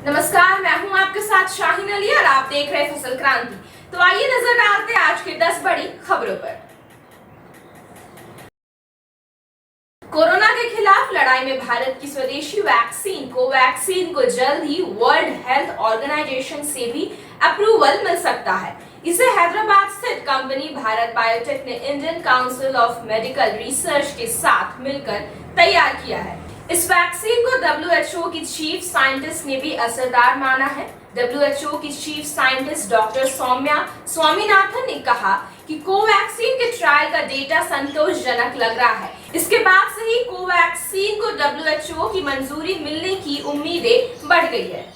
नमस्कार, मैं हूं आपके साथ शाहीन अली और आप देख रहे हैं फसल क्रांति। तो आइए नजर डालते हैं आज की 10 बड़ी खबरों पर। कोरोना के खिलाफ लड़ाई में भारत की स्वदेशी वैक्सीन कोवैक्सीन को जल्द ही वर्ल्ड हेल्थ ऑर्गेनाइजेशन से भी अप्रूवल मिल सकता है। इसे हैदराबाद स्थित कंपनी भारत बायोटेक ने Indian council of medical research के साथ मिलकर तैयार किया है। इस वैक्सीन को WHO की चीफ साइंटिस्ट ने भी असरदार माना है। WHO की chief scientist doctor Soumya Swaminathan ने कहा कि कोवैक्सीन के ट्रायल का डेटा संतोषजनक लग रहा है। इसके बाद से ही कोवैक्सीन को WHO की मंजूरी मिलने की उम्मीदें बढ़ गई है।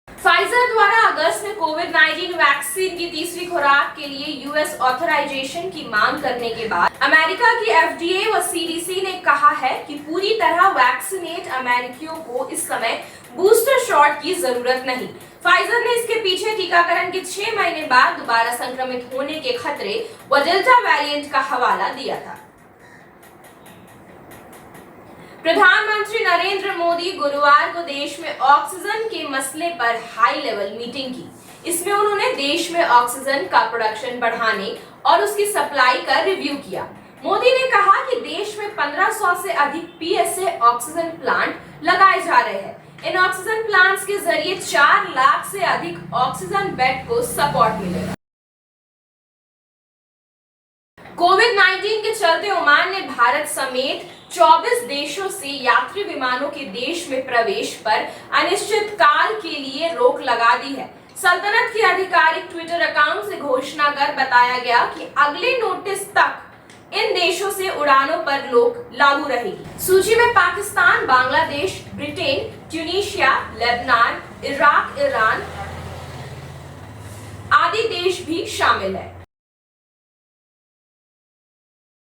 फाइजर द्वारा अगस्त में कोविड-19 वैक्सीन की तीसरी खुराक के लिए यूएस ऑथराइजेशन की मांग करने के बाद अमेरिका की FDA व CDC ने कहा है कि पूरी तरह वैक्सीनेट अमेरिकियों को इस समय बूस्टर शॉट की जरूरत नहीं। फाइजर ने इसके पीछे टीकाकरण के 6 महीने बाद दोबारा संक्रमित होने के खतरे व डेल्टा वेरिएंट का हवाला दिया था। प्रधानमंत्री नरेंद्र मोदी गुरुवार को देश में ऑक्सीजन के मसले पर हाई लेवल मीटिंग की। इसमें उन्होंने देश में ऑक्सीजन का प्रोडक्शन बढ़ाने और उसकी सप्लाई का रिव्यू किया। मोदी ने कहा कि देश में 1500 से अधिक PSA ऑक्सीजन प्लांट लगाए जा रहे हैं। इन ऑक्सीजन प्लांट्स के जरिए 4 लाख से अधिक ऑक्सीजन बेड को सपोर्ट मिलेगा। कोविड-19 के चलते ओमान ने भारत समेत 24 देशों से यात्री विमानों के देश में प्रवेश पर अनिश्चित काल के लिए रोक लगा दी है। सल्तनत के आधिकारिक ट्विटर अकाउंट से घोषणा कर बताया गया कि अगले नोटिस तक इन देशों से उड़ानों पर रोक लागू रहेगी। सूची में Pakistan, Bangladesh, Britain, Tunisia, Lebanon, Iraq, Iran आदि देश भी शामिल है।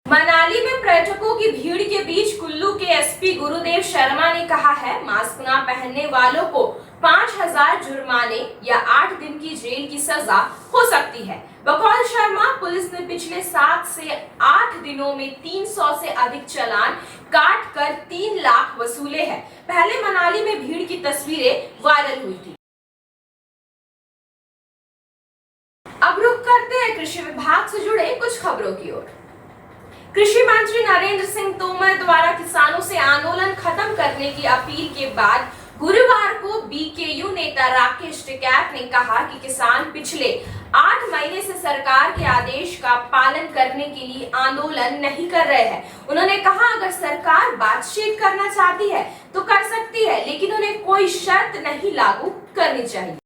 मनाली में पर्यटकों की भीड़ के बीच कुल्लू के SP गुरुदेव शर्मा ने कहा है, मास्क न पहनने वालों को 5000 जुर्माने या 8 दिन की जेल की सजा हो सकती है। बकौल शर्मा, पुलिस ने पिछले 7 से 8 दिनों में 300 से अधिक चालान काट कर 3 लाख वसूले हैं। पहले मनाली में भीड़ की तस्वीरें वायरल हुई थी। अब रुख करते हैं कृषि विभाग से जुड़े कुछ खबरों की ओर। कृषि मंत्री नरेंद्र सिंह तोमर द्वारा किसानों से आंदोलन खत्म करने की अपील के बाद गुरुवार को BKU नेता राकेश टिकैत ने कहा कि किसान पिछले 8 महीने से सरकार के आदेश का पालन करने के लिए आंदोलन नहीं कर रहे हैं। उन्होंने कहा, अगर सरकार बातचीत करना चाहती है तो कर सकती है, लेकिन उन्हें कोई शर्त नहीं लागू करनी चाहिए।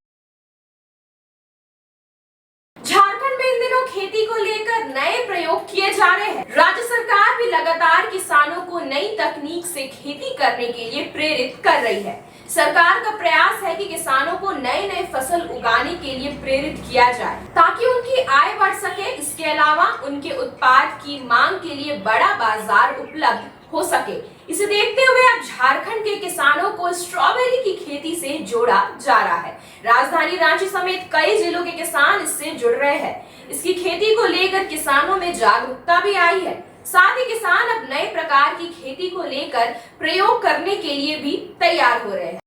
खेती को लेकर नए प्रयोग किए जा रहे हैं। राज्य सरकार भी लगातार किसानों को नई तकनीक से खेती करने के लिए प्रेरित कर रही है। सरकार का प्रयास है कि किसानों को नए नए फसल उगाने के लिए प्रेरित किया जाए ताकि उनकी आय बढ़ सके। इसके अलावा उनके उत्पाद की मांग के लिए बड़ा बाजार उपलब्ध हो सके। इसे देखते हुए अब झारखंड के किसानों को स्ट्रॉबेरी की खेती से जोड़ा जा रहा है। राजधानी रांची समेत कई जिलों के किसान इससे जुड़ रहे हैं। इसकी खेती को लेकर किसानों में जागरूकता भी आई है। साथ ही किसान अब नए प्रकार की खेती को लेकर प्रयोग करने के लिए भी तैयार हो रहे हैं।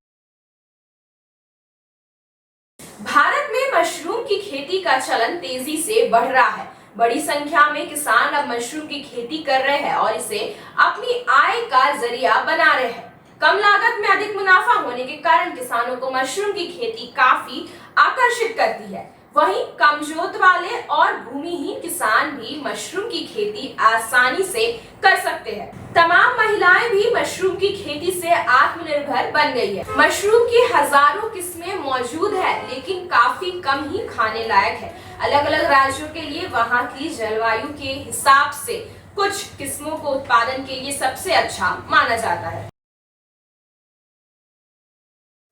भारत में मशरूम की खेती का चलन तेजी से बढ़ रहा है। बड़ी संख्या में किसान अब मशरूम की खेती कर रहे हैं और इसे अपनी आय का जरिया बना रहे हैं। कम लागत में अधिक मुनाफा होने के कारण किसानों को मशरूम की खेती काफी आकर्षित करती है। वहीं कम जोत वाले और भूमिहीन किसान भी मशरूम की खेती आसानी से कर सकते हैं। तमाम महिलाएं भी मशरूम की खेती से आत्मनिर्भर बन गई है। मशरूम की हजारों किस्में मौजूद है, लेकिन काफी कम ही खाने लायक है। अलग अलग राज्यों के लिए वहां की जलवायु के हिसाब से कुछ किस्मों को उत्पादन के लिए सबसे अच्छा माना जाता है।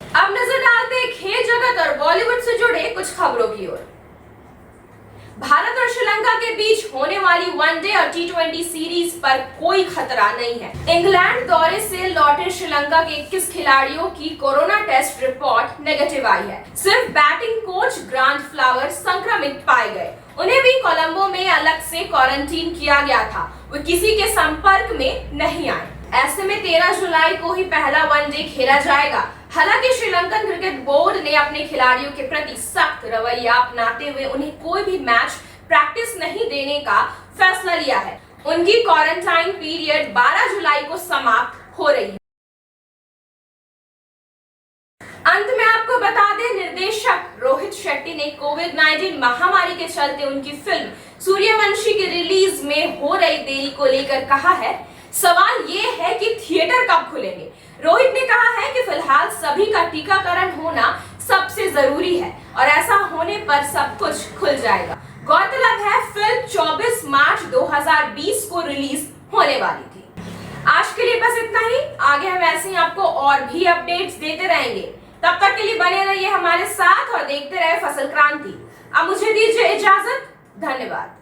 अब नजर डालते हैं खेल जगत और बॉलीवुड से जुड़े कुछ खबरों की ओर। भारत और श्रीलंका के बीच होने वाली वनडे और T20 सीरीज पर कोई खतरा नहीं है। इंग्लैंड दौरे से लौटे श्रीलंका के 21 खिलाड़ियों की कोरोना टेस्ट रिपोर्ट नेगेटिव आई है। सिर्फ बैटिंग कोच ग्रांट फ्लावर संक्रमित पाए गए। उन्हें भी कोलंबो में अलग से क्वारंटीन किया गया था। वो किसी के संपर्क में नहीं आए। ऐसे में 13 जुलाई को ही पहला वनडे खेला जाएगा। हालांकि श्रीलंकन क्रिकेट बोर्ड ने अपने खिलाड़ियों के प्रति सख्त रवैया अपनाते हुए उन्हें कोई भी मैच प्रैक्टिस नहीं देने का फैसला लिया है। उनकी क्वारंटाइन पीरियड 12 जुलाई को समाप्त हो रही है। अंत में आपको बता दें, निर्देशक रोहित शेट्टी ने कोविड-19 महामारी के चलते उनकी फिल्म सूर्यवंशी की रिलीज में हो रही देरी को लेकर कहा है, सवाल ये है कि थिएटर कब खुलेंगे। रोहित ने कहा है कि फिलहाल सभी का टीकाकरण होना सबसे जरूरी है और ऐसा होने पर सब कुछ खुल जाएगा। गौरतलब है, फिल्म 24 मार्च 2020 को रिलीज होने वाली थी। आज के लिए बस इतना ही। आगे हम ऐसे ही आपको और भी अपडेट्स देते रहेंगे। तब तक के लिए बने रहिए हमारे साथ और देखते रहे फसल क्रांति। अब मुझे दीजिए इजाजत। धन्यवाद।